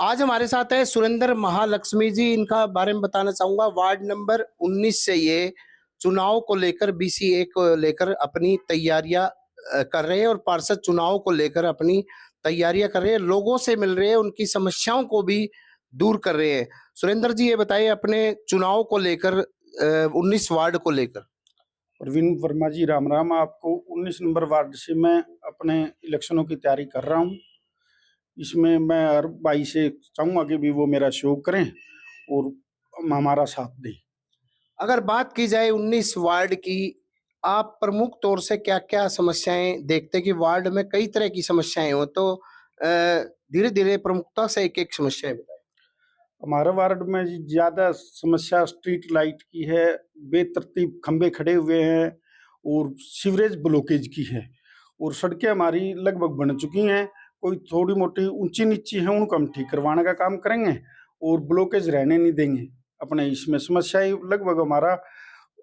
आज हमारे साथ है सुरेंद्र महालक्ष्मी जी। इनका बारे में बताना चाहूँगा। वार्ड नंबर 19 से ये चुनाव को लेकर बीसीए को लेकर अपनी तैयारियाँ कर रहे हैं और पार्षद चुनाव को लेकर अपनी तैयारियाँ कर रहे हैं। लोगों से मिल रहे हैं, उनकी समस्याओं को भी दूर कर रहे हैं। सुरेंद्र जी, ये बताइए अपने चुनाव को लेकर 19 वार्ड को लेकर। प्रवीण वर्मा जी, राम राम। आपको 19 नंबर वार्ड से मैं अपने इलेक्शनों की तैयारी कर रहा हूँ। इसमें मैं हर भाई से चाहूँगा कि भी वो मेरा सहयोग करें और हमारा साथ दें। अगर बात की जाए 19 वार्ड की, आप प्रमुख तौर से क्या-क्या समस्याएँ देखते हैं कि वार्ड में कई तरह की समस्याएँ हो, तो धीरे-धीरे प्रमुखता से एक-एक समस्याएँ बताएँ? हमारे वार्ड में जी ज़्यादा समस्या स्ट्रीट लाइट की है, बेतरतीब खंभे खड़े हुए हैं और सीवरेज ब्लॉकेज की है और सड़कें हमारी लगभग बन चुकी हैं। कोई थोड़ी-मोटी ऊँची-नीची हैं, उनको हम ठीक करवाने का काम करेंगे और ब्लॉकेज रहने नहीं देंगे। अपने इसमें समस्याएँ लगभग हमारा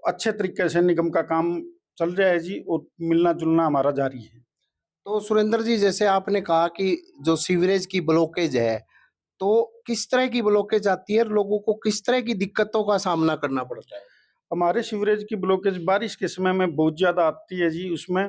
अच्छे तरीके से निगम का काम चल रहा है जी और मिलना-जुलना हमारा जारी है। तो सुरेंद्र जी, जैसे आपने कहा कि जो सीवरेज की ब्लॉकेज है, तो किस तरह की ब्लॉकेज आती है और लोगों को किस तरह की दिक्कतों का सामना करना पड़ता है? हमारे सीवरेज की ब्लॉकेज बारिश के समय में बहुत ज़्यादा आती है जी उसमें।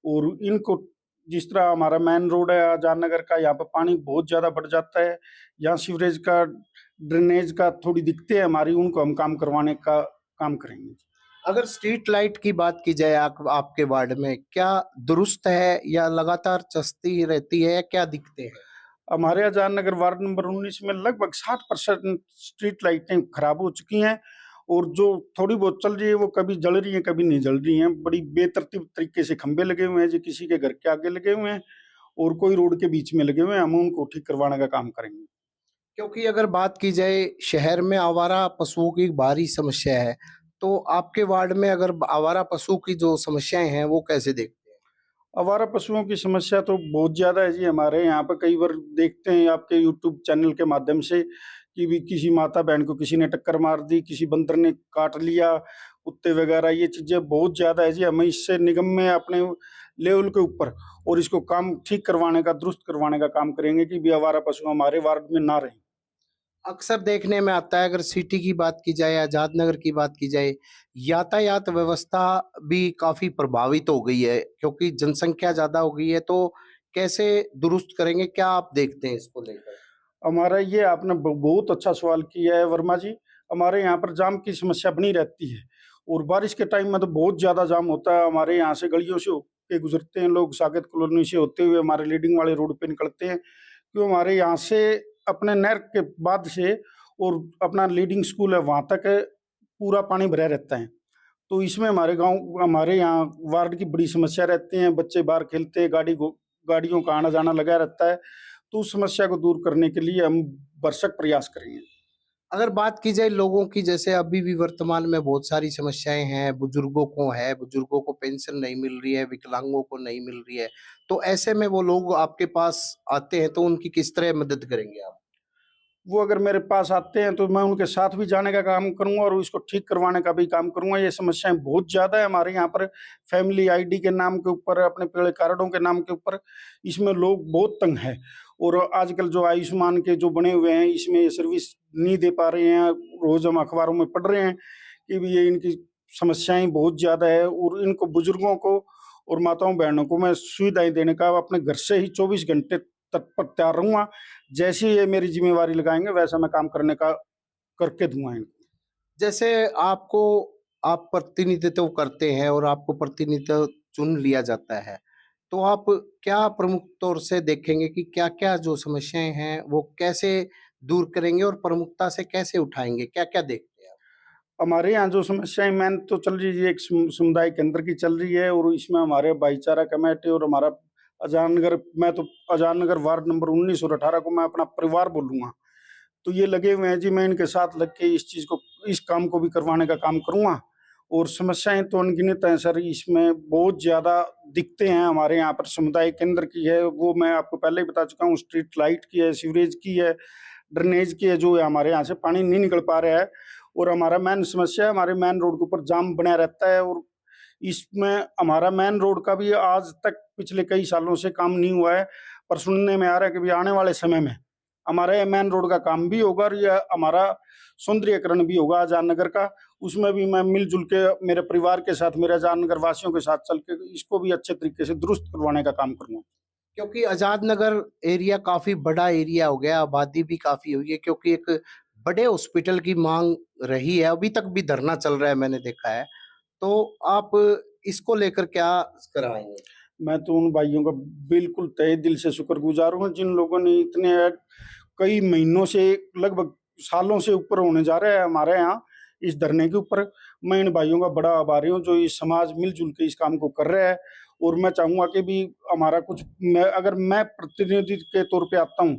और इनको जिस तरह हमारा मेन रोड है आजाद नगर का, यहाँ पे पानी बहुत ज़्यादा बढ़ जाता है। यहाँ सीवरेज का ड्रेनेज का थोड़ी दिक्कतें हैं हमारी, उनको हम काम करवाने का काम करेंगे। अगर स्ट्रीट लाइट की बात की जाए आपके वार्ड में, क्या दुरुस्त है या लगातार चलती रहती है या क्या दिक्कतें हैं? हमारे आजाद नगर वार्ड नंबर 19 में लगभग 60% स्ट्रीट लाइटें खराब हो चुकी हैं और जो थोड़ी बहुत चल रही है वो कभी जल रही हैं, कभी नहीं जल रही हैं। बड़ी बेतरतीब तरीके से खंभे लगे हुए हैं, जो किसी के घर के आगे लगे हुए हैं और कोई रोड के बीच में लगे हुए हैं। हम उनको ठीक करवाने का काम करेंगे। क्योंकि अगर बात की जाए शहर में आवारा पशुओं की भारी समस्या है, तो आपके वार्ड में अगर आवारा पशु की जो समस्याएँ हैं, वो कैसे देखते हैं? आवारा पशुओं की समस्या तो बहुत ज़्यादा है जी। हमारे यहाँ पे कई बार देखते हैं आपके यूट्यूब चैनल के माध्यम से कि भी किसी माता बहन को किसी ने टक्कर मार दी, किसी बंदर ने काट लिया, कुत्ते वगैरह, ये चीज़ें बहुत ज़्यादा है जी। हमें इससे निगम में अपने लेवल के ऊपर और इसको काम ठीक करवाने का, दुरुस्त करवाने का काम करेंगे कि भी आवारा पशु हमारे वार्ड में ना रहें। अक्सर देखने में आता है, अगर सिटी की बात की जाए, आज़ाद नगर की बात की जाए, यातायात व्यवस्था भी काफ़ी प्रभावित हो गई है क्योंकि जनसंख्या ज़्यादा हो गई है, तो कैसे दुरुस्त करेंगे? क्या आप देखते हैं इसको लेकर? हमारा ये आपने बहुत अच्छा सवाल किया है वर्मा जी। हमारे यहाँ पर जाम की समस्या बनी रहती है और बारिश के टाइम में तो बहुत ज़्यादा जाम होता है। हमारे यहाँ से गलियों से होके गुजरते हैं लोग, साकेत कॉलोनी से होते हुए हमारे लीडिंग वाले रोड पे निकलते हैं, क्यों हमारे यहाँ से अपने नहर के बाद से और अपना लीडिंग स्कूल है वहाँ तक पूरा पानी भरा रहता है। तो इसमें हमारे यहाँ वार्ड की बड़ी समस्या रहती है। बच्चे बाहर खेलते हैं, गाड़ियों का आना जाना लगा रहता है। तो उस समस्या को दूर करने के लिए हम भरसक प्रयास करेंगे। अगर बात की जाए लोगों की, जैसे अभी भी वर्तमान में बहुत सारी समस्याएँ हैं, बुजुर्गों को पेंशन नहीं मिल रही है, विकलांगों को नहीं मिल रही है, तो ऐसे में वो लोग आपके पास आते हैं, तो उनकी किस तरह मदद करेंगे आप? वो अगर मेरे पास आते हैं तो मैं उनके साथ भी जाने का काम करूँगा और इसको ठीक करवाने का भी काम करूँगा। ये समस्याएँ बहुत ज़्यादा है हमारे यहाँ पर। फैमिली आईडी के नाम के ऊपर, अपने पीले कार्डों के नाम के ऊपर इसमें लोग बहुत तंग हैं और आजकल जो आयुष्मान के जो बने हुए हैं, इसमें ये सर्विस नहीं दे पा रहे हैं। रोज़ हम अखबारों में पढ़ रहे हैं कि भी ये इनकी समस्याएँ बहुत ज़्यादा है और इनको बुजुर्गों को और माताओं-बहनों को मैं सुविधाएँ देने का अपने घर से ही 24 घंटे तत्पर तैयार रहूँगा। जैसे ही ये मेरी ज़िम्मेवारी लगाएँगे, वैसा मैं काम करने का करके दूँगा इनको। जैसे आप प्रतिनिधित्व करते हैं और आपको प्रतिनिधित्व चुन लिया जाता है, तो आप क्या प्रमुख तौर से देखेंगे कि क्या-क्या जो समस्याएँ हैं, वो कैसे दूर करेंगे और प्रमुखता से कैसे उठाएँगे? क्या-क्या देखते हैं आप? हमारे यहाँ जो समस्याएँ मेन तो चल रही है, एक समुदाय केंद्र की चल रही है और इसमें हमारे भाईचारा कमेटी और हमारा मैं तो आजाद नगर वार्ड नंबर 19 और 18 को मैं अपना परिवार बोलूँगा। तो ये लगे हुए हैं जी, मैं इनके साथ लग के इस काम को भी करवाने का काम करूँगा और समस्याएँ तो अनगिनत हैं सर। इसमें बहुत ज़्यादा दिक्कतें हैं हमारे यहाँ पर। समुदाय केंद्र की है, वो मैं आपको पहले ही बता चुका हूँ, स्ट्रीट लाइट की है, सीवरेज की है, ड्रेनेज की है, जो है हमारे यहाँ से पानी नहीं निकल पा रहा है और हमारा मेन समस्या है, हमारे मेन रोड के ऊपर जाम बना रहता है और इसमें हमारा मेन रोड का भी आज तक पिछले कई सालों से काम नहीं हुआ है, पर सुनने में आ रहा है कि भी आने वाले समय में हमारे मेन रोड का काम भी होगा और ये हमारा सौंदर्यीकरण भी होगा आजाद नगर का। उसमें भी मैं मिलजुल के मेरे परिवार के साथ, मेरे आजाद नगर वासियों के साथ चल के इसको भी अच्छे तरीके से दुरुस्त करवाने का काम करूंगा। क्योंकि आजाद नगर एरिया काफी बड़ा एरिया हो गया, आबादी भी काफी हुई है, क्योंकि एक बड़े हॉस्पिटल की मांग रही है, अभी तक भी धरना चल रहा है, मैंने देखा है। तो आप इसको लेकर क्या कराएंगे? मैं तो उन भाइयों का बिल्कुल तहे दिल से शुक्रगुजार हूँ जिन लोगों ने इतने कई महीनों से, लगभग सालों से ऊपर होने जा रहे हैं हमारे यहाँ इस धरने के ऊपर। मैं इन भाइयों का बड़ा आभारी हूँ जो इस समाज मिलजुल के इस काम को कर रहे हैं। और मैं चाहूंगा कि भी हमारा कुछ, अगर मैं प्रतिनिधि के तौर पे आता हूँ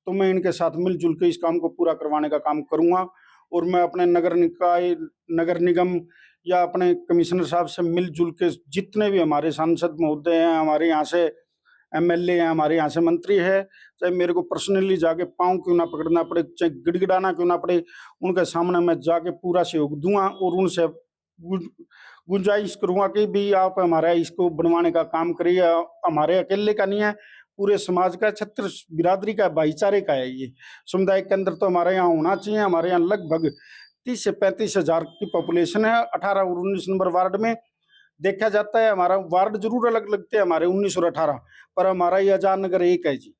तो मैं इनके साथ मिलजुल के इस काम को पूरा करवाने का काम करूंगा। और मैं अपने नगर निकाय, नगर निगम या अपने कमिश्नर साहब से मिलजुल के जितने भी हमारे सांसद महोदय हैं, हमारे यहाँ से एमएलए हैं, हमारे यहाँ से मंत्री है, चाहे मेरे को पर्सनली जाके पाँव क्यों ना पकड़ना पड़े, चाहे गिड़गिड़ाना क्यों ना पड़े, उनके सामने मैं जाके पूरा सहयोग दूंगा और उनसे गुंजाइश करूंगा कि भी आप हमारा इसको बनवाने का काम करिए। हमारे अकेले का नहीं है, पूरे समाज का, छत्र बिरादरी का, भाईचारे का है ये समुदाय के अंदर। तो हमारे यहाँ होना चाहिए। हमारे यहाँ लगभग 30 से 35 हजार की पॉपुलेशन है 18 और 19 नंबर वार्ड में। देखा जाता है हमारा वार्ड जरूर अलग लगते हैं हमारे 19 और 18, पर हमारा ये आजाद नगर एक है जी।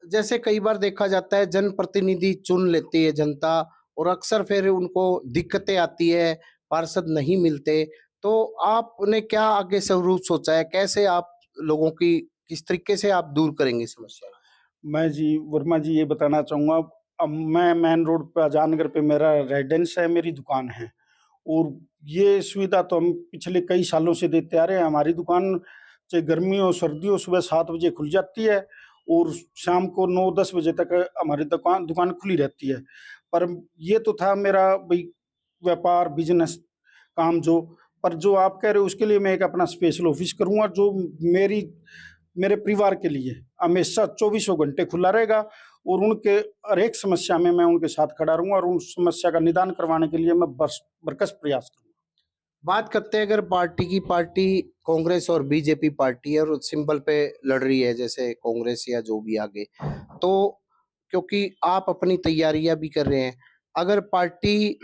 जैसे कई बार देखा जाता है जनप्रतिनिधि चुन लेती है जनता, और अक्सर फिर उनको दिक्कतें आती है, पार्षद नहीं मिलते। तो आपने क्या आगे स्वरूप सोचा है, कैसे आप लोगों की किस तरीके से आप दूर करेंगे समस्या? मैं जी वर्मा जी ये बताना चाहूंगा, अब मैं मेन रोड पे आजाद नगर पे मेरा रेजिडेंस है, मेरी दुकान है। और ये सुविधा तो हम पिछले कई सालों से देते आ रहे हैं। हमारी दुकान चाहे गर्मी हो सर्दी हो, सुबह 7 बजे खुल जाती है और शाम को 9-10 बजे तक हमारी दुकान दुकान खुली रहती है। पर ये तो था मेरा भाई व्यापार, बिजनेस काम जो, पर जो आप कह रहे हो उसके लिए मैं एक अपना स्पेशल ऑफिस करूंगा जो मेरी मेरे परिवार के लिए हमेशा 24 घंटे खुला रहेगा। और उनके हर एक समस्या में मैं उनके साथ खड़ा रहूंगा और उन समस्या का निदान करवाने के लिए मैं बरकस प्रयास करूंगा। बात करते हैं अगर पार्टी की, पार्टी कांग्रेस और बीजेपी पार्टी है और सिंबल पे लड़ रही है, जैसे कांग्रेस या जो भी आगे। तो क्योंकि आप अपनी तैयारियां भी कर रहे हैं, अगर पार्टी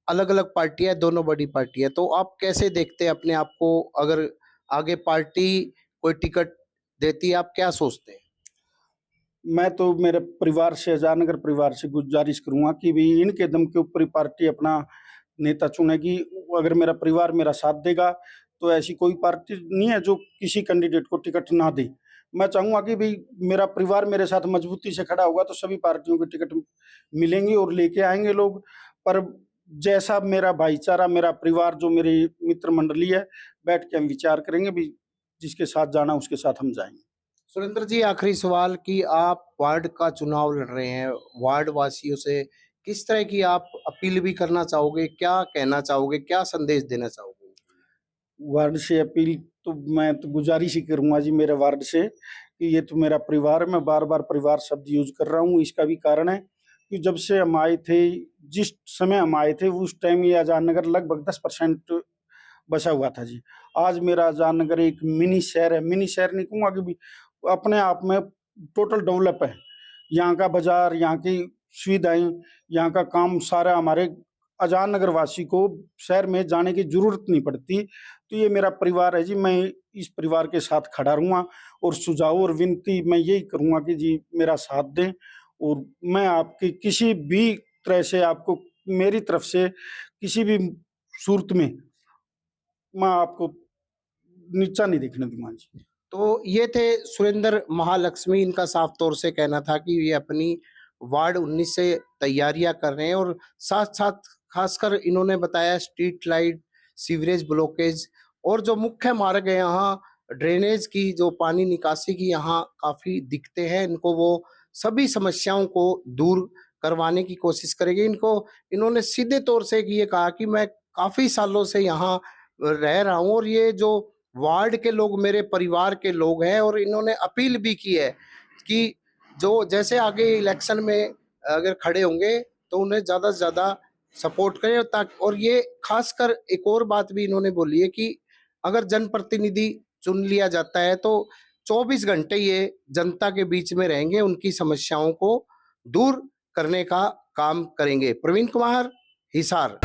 अलग अलग पार्टियां हैं, दोनों बड़ी पार्टी है, तो आप कैसे देखते हैं अपने आप को? अगर आगे पार्टी कोई टिकट देती है, आप क्या सोचते हैं? मैं तो मेरे परिवार से, आजाद नगर परिवार से गुजारिश करूंगा कि भी इनके दम के ऊपर ही पार्टी अपना नेता चुनेगी। अगर मेरा परिवार मेरा साथ देगा तो ऐसी कोई पार्टी नहीं है जो किसी कैंडिडेट को टिकट ना दे। मैं चाहूंगा कि भाई मेरा परिवार मेरे साथ मजबूती से खड़ा होगा तो सभी पार्टियों की टिकट मिलेंगी और लेके आएंगे लोग। पर जैसा मेरा भाईचारा, मेरा परिवार, जो मेरी मित्र मंडली है, बैठ के हम विचार करेंगे भी जिसके साथ जाना उसके साथ हम जाएंगे। सुरेंद्र जी, आखिरी सवाल कि आप वार्ड का चुनाव लड़ रहे हैं, वार्ड वासियों से किस तरह की आप अपील भी करना चाहोगे, क्या कहना चाहोगे, क्या संदेश देना चाहोगे? वार्ड से अपील तो मैं तो गुजारिश ही करूंगा जी मेरे वार्ड से कि ये तो मेरा परिवार है। मैं बार बार परिवार शब्द यूज कर रहा हूँ, इसका भी कारण है कि जब से हम आए थे, जिस समय हम आए थे उस टाइम ये आजाद नगर लगभग 10% बसा हुआ था जी। आज मेरा आजाद नगर एक मिनी शहर है, मिनी शहर नहीं कहूँगा कि भी अपने आप में टोटल डेवलप है। यहाँ का बाजार, यहाँ की सुविधाएं, यहाँ का काम सारा हमारे आजाद नगर वासी को शहर में जाने की जरूरत नहीं पड़ती। तो ये मेरा परिवार है जी, मैं इस परिवार के साथ खड़ा रहूंगा और सुझाव और विनती मैं यही करूंगा कि जी मेरा साथ दें। और मैं आपकी किसी भी तरह से, आपको मेरी तरफ से किसी भी सूरत में मैं आपको नीचा नहीं देखने दूंगा जी। तो ये थे सुरेंद्र महालक्ष्मी, इनका साफ तौर से कहना था कि ये अपनी वार्ड 19 से तैयारियां कर रहे हैं, और साथ साथ खासकर इन्होंने बताया स्ट्रीट लाइट, सीवरेज ब्लॉकेज और जो मुख्य मार्ग है यहाँ, ड्रेनेज की, जो पानी निकासी की यहाँ काफी दिक्कतें हैं, इनको वो सभी समस्याओं को दूर करवाने की कोशिश करेंगे। इन्होंने सीधे तौर से ये कहा कि मैं काफी सालों से यहाँ रह रहा हूँ और ये जो वार्ड के लोग मेरे परिवार के लोग हैं, और इन्होंने अपील भी की है कि जो जैसे आगे इलेक्शन में अगर खड़े होंगे तो उन्हें ज्यादा से ज्यादा सपोर्ट करें, ताकि, और ये खासकर एक और बात भी इन्होंने बोली है कि अगर जनप्रतिनिधि चुन लिया जाता है तो 24 घंटे ये जनता के बीच में रहेंगे, उनकी समस्याओं को दूर करने का काम करेंगे। प्रवीण कुमार, हिसार।